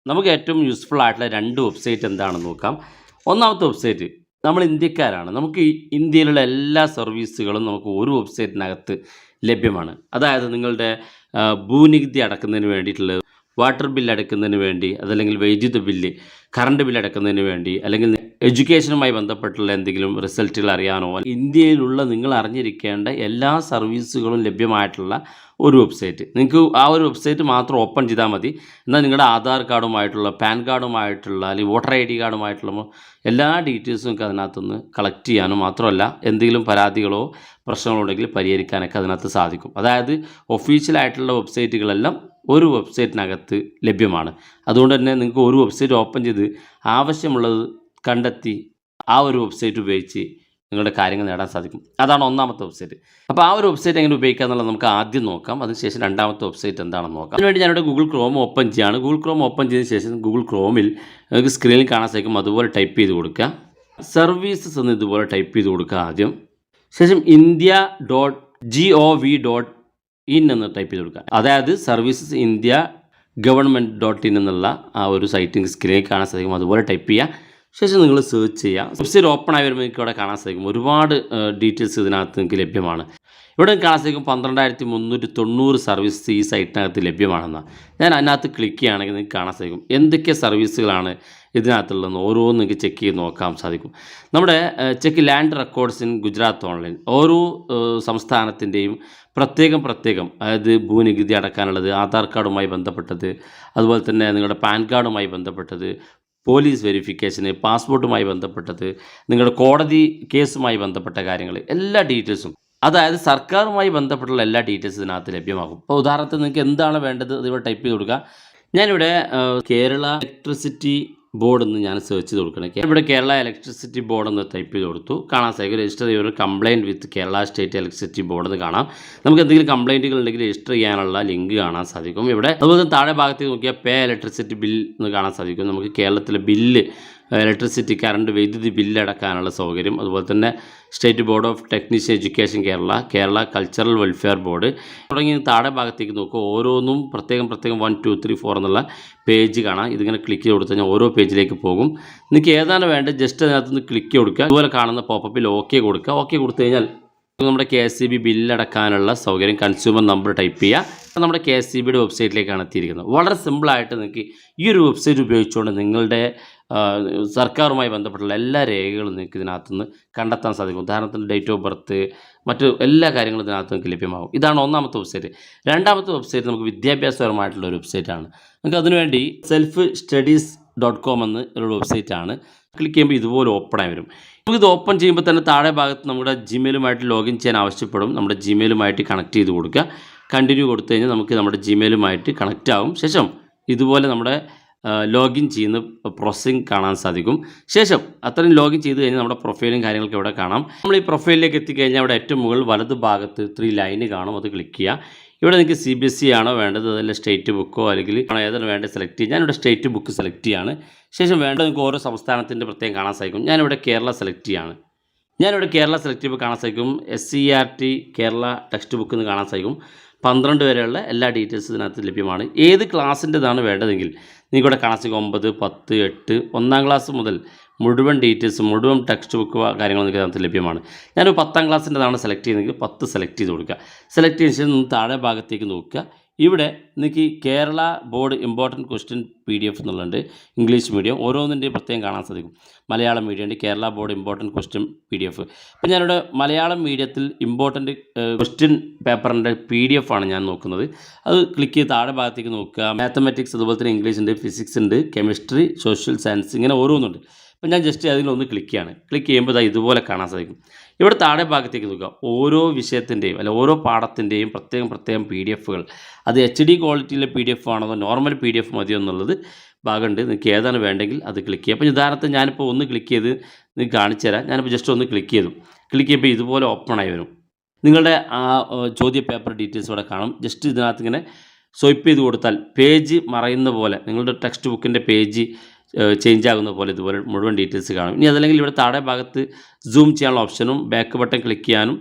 നമുക്ക് ഏറ്റവും യൂസ്ഫുൾ ആയിട്ടുള്ള 2 വെബ്സൈറ്റ് എന്താണെന്ന് നോക്കാം. ഒന്നാമത്തെ വെബ്സൈറ്റ് നമ്മൾ ഇന്ത്യക്കാരാണ്. നമുക്ക് ഈ ഇന്ത്യയിലുള്ള എല്ലാ സർവീസുകളും നമുക്ക് ഒരു വെബ്സൈറ്റിനകത്ത് ലഭ്യമാണ്. അതായത് നിങ്ങളുടെ ഭൂനികുതി അടക്കുന്നതിന് വേണ്ടിയിട്ടുള്ള വാട്ടർ ബില്ല് അടക്കുന്നതിന് വേണ്ടി, അതല്ലെങ്കിൽ വൈദ്യുത ബില്ല്, കറണ്ട് ബില്ല് അടക്കുന്നതിന് വേണ്ടി, അല്ലെങ്കിൽ എഡ്യൂക്കേഷനുമായി ബന്ധപ്പെട്ടുള്ള എന്തെങ്കിലും റിസൾട്ടുകൾ അറിയാനോ, ഇന്ത്യയിലുള്ള നിങ്ങൾ അറിഞ്ഞിരിക്കേണ്ട എല്ലാ സർവീസുകളും ലഭ്യമായിട്ടുള്ള ഒരു വെബ്സൈറ്റ്. നിങ്ങൾക്ക് ആ ഒരു വെബ്സൈറ്റ് മാത്രം ഓപ്പൺ ചെയ്താൽ മതി. എന്നാൽ നിങ്ങളുടെ ആധാർ കാർഡുമായിട്ടുള്ള, പാൻ കാർഡുമായിട്ടുള്ള, അല്ലെങ്കിൽ വോട്ടർ ഐ ഡി കാർഡുമായിട്ടുള്ള എല്ലാ ഡീറ്റെയിൽസും നിങ്ങൾക്ക് അതിനകത്തുനിന്ന് കളക്ട് ചെയ്യാനും, മാത്രമല്ല എന്തെങ്കിലും പരാതികളോ പ്രശ്നങ്ങളോ ഉണ്ടെങ്കിൽ പരിഹരിക്കാനൊക്കെ അതിനകത്ത് സാധിക്കും. അതായത് ഒഫീഷ്യലായിട്ടുള്ള വെബ്സൈറ്റുകളെല്ലാം ഒരു വെബ്സൈറ്റിനകത്ത് ലഭ്യമാണ്. അതുകൊണ്ട് തന്നെ നിങ്ങൾക്ക് ഒരു വെബ്സൈറ്റ് ഓപ്പൺ ചെയ്ത് ആവശ്യമുള്ളത് കണ്ടെത്തി ആ ഒരു വെബ്സൈറ്റ് ഉപയോഗിച്ച് നിങ്ങളുടെ കാര്യങ്ങൾ നേടാൻ സാധിക്കും. അതാണ് ഒന്നാമത്തെ വെബ്സൈറ്റ്. അപ്പോൾ ആ ഒരു വെബ്സൈറ്റ് എങ്ങനെ ഉപയോഗിക്കുക എന്നുള്ളത് നമുക്ക് ആദ്യം നോക്കാം. അതിനുശേഷം രണ്ടാമത്തെ വെബ്സൈറ്റ് എന്താണെന്ന് നോക്കാം. അതിനുവേണ്ടി ഞാനിവിടെ ഗൂഗിൾ ക്രോം ഓപ്പൺ ചെയ്യുകയാണ്. ഗൂഗിൾ ക്രോം ഓപ്പൺ ചെയ്തതിന് ശേഷം ഗൂഗിൾ ക്രോമിൽ നിങ്ങൾക്ക് സ്ക്രീനിൽ കാണാൻ സാധിക്കും. അതുപോലെ ടൈപ്പ് ചെയ്ത് കൊടുക്കുക. സർവീസസ് എന്ന് ഇതുപോലെ ടൈപ്പ് ചെയ്ത് കൊടുക്കുക ആദ്യം. ശേഷം india.gov.in എന്ന് ടൈപ്പ് ചെയ്ത് കൊടുക്കുക. അതായത് സർവീസസ് ഇന്ത്യ ഗവൺമെൻറ്.in എന്നുള്ള ആ ഒരു സൈറ്റ് സ്ക്രീനിൽ കാണാൻ സാധിക്കും. അതുപോലെ ടൈപ്പ് ചെയ്യുക. ശേഷം നിങ്ങൾ സെർച്ച് ചെയ്യുക. വെബ്സൈറ്റ് ഓപ്പൺ ആയി വരുമ്പോൾ നിങ്ങൾക്ക് ഇവിടെ കാണാൻ സാധിക്കും ഒരുപാട് ഡീറ്റെയിൽസ് ഇതിനകത്ത് നിങ്ങൾക്ക് ലഭ്യമാണ്. ഇവിടെ കാണാൻ സാധിക്കും 12390 സർവീസ് ഈ സൈറ്റിനകത്ത് ലഭ്യമാണെന്നാണ്. ഞാൻ അതിനകത്ത് ക്ലിക്ക് ചെയ്യുകയാണെങ്കിൽ നിങ്ങൾക്ക് കാണാൻ സാധിക്കും എന്തൊക്കെ സർവീസുകളാണ് ഇതിനകത്തുള്ളതെന്ന് ഓരോന്നും നിങ്ങൾക്ക് ചെക്ക് ചെയ്ത് നോക്കാൻ സാധിക്കും. നമ്മുടെ check land records in Gujarat online, ഓരോ സംസ്ഥാനത്തിൻ്റെയും പ്രത്യേകം അതായത് ഭൂനികുതി അടക്കാനുള്ളത്, ആധാർ കാർഡുമായി ബന്ധപ്പെട്ടത്, അതുപോലെ തന്നെ നിങ്ങളുടെ പാൻ കാർഡുമായി ബന്ധപ്പെട്ടത്, പോലീസ് വെരിഫിക്കേഷന്, പാസ്പോർട്ടുമായി ബന്ധപ്പെട്ടത്, നിങ്ങളുടെ കോടതി കേസുമായി ബന്ധപ്പെട്ട കാര്യങ്ങൾ, എല്ലാ ഡീറ്റെയിൽസും, അതായത് സർക്കാരുമായി ബന്ധപ്പെട്ടുള്ള എല്ലാ ഡീറ്റെയിൽസും ഇതിനകത്ത് ലഭ്യമാകും. ഇപ്പോൾ ഉദാഹരണത്തിന് നിങ്ങൾക്ക് എന്താണ് വേണ്ടത് അതിവിടെ ടൈപ്പ് ചെയ്ത് കൊടുക്കുക. ഞാനിവിടെ കേരള ഇലക്ട്രിസിറ്റി ബോർഡ് എന്ന് ഞാൻ സെർച്ച് ചെയ്ത് കൊടുക്കണം. ഇവിടെ കേരള ഇലക്ട്രിസിറ്റി ബോർഡ് എന്ന് ടൈപ്പ് ചെയ്ത് കൊടുത്തു. കാണാൻ സാധിക്കും രജിസ്റ്റർ ചെയ്യുന്ന കംപ്ലയിൻറ്റ് വിത്ത് കേരള സ്റ്റേറ്റ് ഇലക്ട്രിസിറ്റി ബോർഡ് എന്ന് കാണാം. നമുക്ക് എന്തെങ്കിലും കംപ്ലയിൻറ്റുകൾ ഉണ്ടെങ്കിൽ രജിസ്റ്റർ ചെയ്യാനുള്ള ലിങ്ക് കാണാൻ സാധിക്കും ഇവിടെ. അതുപോലെ താഴെ ഭാഗത്തേക്ക് നോക്കിയാൽ പേ ഇലക്ട്രിസിറ്റി ബിൽ എന്ന് കാണാൻ സാധിക്കും. നമുക്ക് കേരളത്തിലെ ബില്ല്, ഇലക്ട്രിസിറ്റി, കറണ്ട്, വൈദ്യുതി ബില്ല് അടക്കാനുള്ള സൗകര്യം, അതുപോലെ തന്നെ state board of technician education Kerala cultural welfare board തുടങ്ങി താഴെ ഭാഗത്തേക്ക് നോക്കുക. ഓരോന്നും പ്രത്യേകം 1 2 3 4 എന്നുള്ള പേജ് കാണാം. ഇതിങ്ങനെ ക്ലിക്ക് ചെയ്ത് കൊടുത്തു കഴിഞ്ഞാൽ ഓരോ പേജിലേക്ക് പോകും. നിങ്ങൾക്ക് ഏതാണ് വേണ്ടത് ജസ്റ്റ് അതിനകത്തുനിന്ന് ക്ലിക്ക് കൊടുക്കുക. അതുപോലെ കാണുന്ന പോപ്പപ്പിൽ ഓക്കെ കൊടുക്കുക. ഓക്കെ കൊടുത്തു കഴിഞ്ഞാൽ നമ്മുടെ KSEB ബില്ലടക്കാനുള്ള സൗകര്യം, കൺസ്യൂമർ നമ്പർ ടൈപ്പ് ചെയ്യുക. നമ്മുടെ KSEBയുടെ വെബ്സൈറ്റിലേക്കാണ് എത്തിയിരിക്കുന്നത്. വളരെ സിമ്പിളായിട്ട് നിങ്ങൾക്ക് ഈ ഒരു വെബ്സൈറ്റ് ഉപയോഗിച്ചുകൊണ്ട് നിങ്ങളുടെ സർക്കാരുമായി ബന്ധപ്പെട്ടുള്ള എല്ലാ രേഖകളും നിങ്ങൾക്ക് ഇതിനകത്തുനിന്ന് കണ്ടെത്താൻ സാധിക്കും. ഉദാഹരണത്തിന് ഡേറ്റ് ഓഫ് ബർത്ത്, മറ്റ് എല്ലാ കാര്യങ്ങളും ഇതിനകത്ത് നിങ്ങൾക്ക് ലഭ്യമാകും. ഇതാണ് ഒന്നാമത്തെ വെബ്സൈറ്റ്. രണ്ടാമത്തെ വെബ്സൈറ്റ് നമുക്ക് വിദ്യാഭ്യാസപരമായിട്ടുള്ള ഒരു വെബ്സൈറ്റാണ്. നമുക്ക് അതിനുവേണ്ടി selfstudies.com എന്ന ഒരു വെബ്സൈറ്റാണ്. ക്ലിക്ക് ചെയ്യുമ്പോൾ ഇതുപോലെ ഓപ്പൺ ആയി വരും. നമുക്കിത് ഓപ്പൺ ചെയ്യുമ്പോൾ തന്നെ താഴെ ഭാഗത്ത് നമ്മുടെ ജിമെയിലുമായിട്ട് ലോഗിൻ ചെയ്യാൻ ആവശ്യപ്പെടും. നമ്മുടെ ജിമെയിലുമായിട്ട് കണക്ട് ചെയ്ത് കൊടുക്കുക. കണ്ടിന്യൂ കൊടുത്തു കഴിഞ്ഞാൽ നമുക്ക് നമ്മുടെ ജിമെയിലുമായിട്ട് കണക്റ്റ് ആവും. ശേഷം ഇതുപോലെ നമ്മുടെ ലോഗിൻ ചെയ്യുന്ന പ്രോസസ്സിങ് കാണാൻ സാധിക്കും. ശേഷം അത്രയും ലോഗിൻ ചെയ്ത് കഴിഞ്ഞാൽ നമ്മുടെ പ്രൊഫൈലും കാര്യങ്ങളൊക്കെ ഇവിടെ കാണാം. നമ്മൾ ഈ പ്രൊഫൈലിലേക്ക് എത്തിക്കഴിഞ്ഞാൽ അവിടെ ഏറ്റവും മുകളിൽ വലത് ഭാഗത്ത് 3 ലൈന് കാണും. അത് ക്ലിക്ക് ചെയ്യുക. ഇവിടെ നിങ്ങൾക്ക് CBSE ആണോ വേണ്ടത്, അതല്ല സ്റ്റേറ്റ് ബുക്കോ, അല്ലെങ്കിൽ ഏതാണ് വേണ്ടത് സെലക്ട് ചെയ്യുക. ഞാനിവിടെ സ്റ്റേറ്റ് ബുക്ക് സെലക്ട് ചെയ്യുകയാണ്. ശേഷം വേണ്ടത് നിങ്ങൾക്ക് ഓരോ സംസ്ഥാനത്തിൻ്റെ പ്രത്യേകം കാണാൻ സാധിക്കും. ഞാനിവിടെ കേരള സെലക്ട് ചെയ്യുകയാണ്. ഞാനിവിടെ കേരള സെലക്ട് ചെയ്യുമ്പോൾ കാണാൻ സാധിക്കും SCERT കേരള ടെക്സ്റ്റ് ബുക്ക് എന്ന് കാണാൻ സാധിക്കും. 12 വരെയുള്ള എല്ലാ ഡീറ്റെയിൽസും ഇതിനകത്ത് ലഭ്യമാണ്. ഏത് ക്ലാസ്സിൻ്റെതാണ് വേണ്ടതെങ്കിൽ നിങ്ങൾക്കിവിടെ കാണാൻ സാധിക്കും 9, 10, 8, 1-ാം ക്ലാസ് മുതൽ മുഴുവൻ ഡീറ്റെയിൽസും, മുഴുവൻ ടെക്സ്റ്റ് ബുക്ക് കാര്യങ്ങൾ നിങ്ങൾക്ക് അതിനകത്ത് ലഭ്യമാണ്. ഞാനൊരു 10-ാം ക്ലാസ്സിൻ്റെതാണ് സെലക്ട് ചെയ്യുന്നതെങ്കിൽ 10 സെലക്ട് ചെയ്ത് കൊടുക്കുക. സെലക്ട് ചെയ്ത ശേഷം താഴെ ഭാഗത്തേക്ക് നോക്കുക. ഇവിടെ നിങ്ങൾക്ക് Kerala board important question PDF എന്നുള്ളുണ്ട്. ഇംഗ്ലീഷ് മീഡിയം ഓരോന്നിൻ്റെയും പ്രത്യേകം കാണാൻ സാധിക്കും. മലയാളം മീഡിയം ഉണ്ട്, Kerala board important question PDF. അപ്പോൾ ഞാനിവിടെ മലയാളം മീഡിയത്തിൽ ഇമ്പോർട്ടൻറ്റ് ക്വസ്റ്റ്യൻ പേപ്പറിൻ്റെ PDF ആണ് ഞാൻ നോക്കുന്നത്. അത് ക്ലിക്ക് ചെയ്ത് താഴെ ഭാഗത്തേക്ക് നോക്കുക. മാത്തമാറ്റിക്സ്, അതുപോലെ തന്നെ ഇംഗ്ലീഷ് ഉണ്ട്, ഫിസിക്സ് ഉണ്ട്, കെമിസ്ട്രി, സോഷ്യൽ സയൻസ്, ഇങ്ങനെ ഓരോന്നുണ്ട്. അപ്പോൾ ഞാൻ ജസ്റ്റ് അതിലൊന്ന് ക്ലിക്ക് ചെയ്യാണ്. ക്ലിക്ക് ചെയ്യുമ്പോൾ ഇതുപോലെ കാണാൻ സാധിക്കും. ഇവിടെ താഴെ ഭാഗത്തേക്ക് നോക്കുക. ഓരോ വിഷയത്തിൻ്റെയും അല്ല ഓരോ പാഠത്തിൻ്റെയും പ്രത്യേകം PDFകൾ, അത് HD ക്വാളിറ്റിയിലെ PDF ആണോ നോർമൽ PDF മതിയോ എന്നുള്ളത് ഭാഗമുണ്ട്. നിങ്ങൾക്ക് ഏതാണ് വേണ്ടെങ്കിൽ അത് ക്ലിക്ക് ചെയ്യുക. അപ്പോൾ ഉദാഹരണത്തിന് ഞാനിപ്പോൾ ഒന്ന് ക്ലിക്ക് ചെയ്ത് നിങ്ങൾക്ക് കാണിച്ചു തരാം. ഞാനിപ്പോൾ ജസ്റ്റ് ഒന്ന് ക്ലിക്ക് ചെയ്തു. ക്ലിക്ക് ചെയ്യുമ്പോൾ ഇതുപോലെ ഓപ്പൺ ആയി വരും. നിങ്ങളുടെ ആ ചോദ്യ പേപ്പർ ഡീറ്റെയിൽസ് ഇവിടെ കാണും. ജസ്റ്റ് ഇതിനകത്ത് ഇങ്ങനെ സ്വൈപ്പ് ചെയ്ത് കൊടുത്താൽ പേജ് മറയുന്ന പോലെ, നിങ്ങളുടെ ടെക്സ്റ്റ് ബുക്കിൻ്റെ പേജ് ചേഞ്ച് ആകുന്ന പോലെ ഇതുപോലെ മുഴുവൻ ഡീറ്റെയിൽസ് കാണും. ഇനി അതല്ലെങ്കിൽ ഇവിടെ താഴെ ഭാഗത്ത് സൂം ചെയ്യാനുള്ള ഓപ്ഷനും ബാക്ക് ബട്ടൺ ക്ലിക്ക് ചെയ്യാനും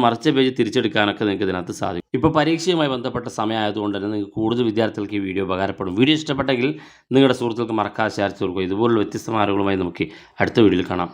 മറിച്ച പേജ് തിരിച്ചെടുക്കാനൊക്കെ നിങ്ങൾക്ക് ഇതിനകത്ത് സാധിക്കും. ഇപ്പോൾ പരീക്ഷയുമായി ബന്ധപ്പെട്ട സമയമായതുകൊണ്ട് തന്നെ നിങ്ങൾക്ക് കൂടുതൽ വിദ്യാർത്ഥികൾക്ക് ഈ വീഡിയോ ഉപകാരപ്പെടും. വീഡിയോ ഇഷ്ടപ്പെട്ടെങ്കിൽ നിങ്ങളുടെ സുഹൃത്തുക്കൾക്ക് മറക്കാതെ ഷെയർ ചെയ്ത് കൊടുക്കുക. ഇതുപോലുള്ള വ്യത്യസ്തമായ അറിവുകളുമായി നമുക്ക് അടുത്ത വീഡിയോയിൽ കാണാം.